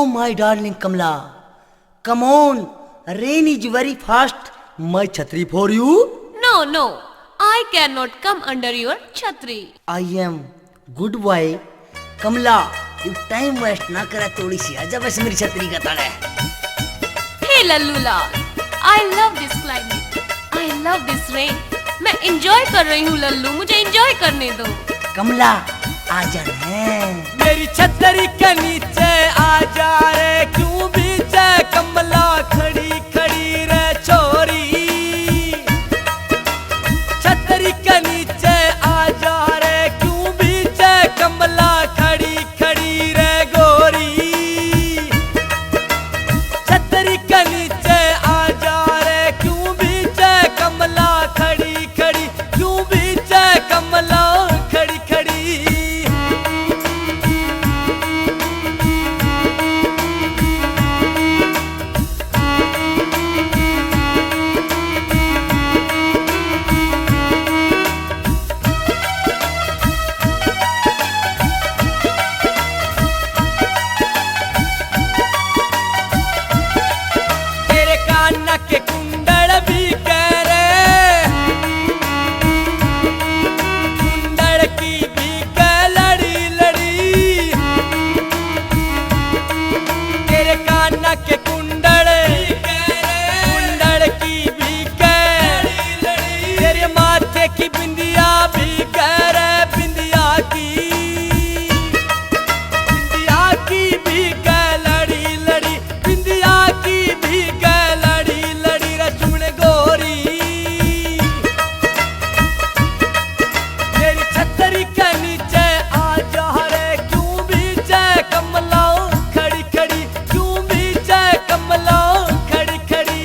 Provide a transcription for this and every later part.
my darling Kamla, come on, rain is very fast. My chhatri for you. No, I cannot come under your chhatri. I am good boy. Kamla, you time waste ना करा थोड़ी सी आजा बस मेरी छतरी का तड़े. Hey Lallu Lal, I love this climate. I love this rain. मैं enjoy कर रही हूँ लल्लू, मुझे enjoy करने दो. कमला आजा ने. मेरी छतरी के नीचे आजा रे, क्यों बीचे कमला खड़ी खड़ी रे छोरी. छतरी के नीचे आजा रे, क्यों बीचे कमला खड़ी खड़ी रे गोरी. छतरी के नीचे आजा रे, क्यों बीचे कमला खड़ी खड़ी, क्यों बीचे कमला खड़ी खड़ी. के कुंडल भी कह रे, कुंडल की भी कह लड़ी लड़ी. तेरे कान्हा के कुंडल कुंडल की भी कह लड़ी. तेरे माथे की बिंदिया भी कह रे बिंदिया की, बिंदिया की भी कह लड़ी लड़ी, बिंदिया की भी कह लड़ी लड़ी रचुन गोरी. मेरी छतरी के नीचे आजा रे, क्यों बीचे कमला खड़ी खड़ी, क्यों बीचे कमला खड़ी खड़ी.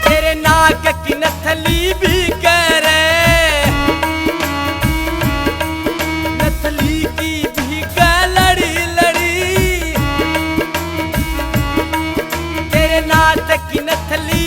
तेरे नाक की नथली भी कह रे, नथली की भी कह लड़ी लड़ी. तेरे नाक की नथली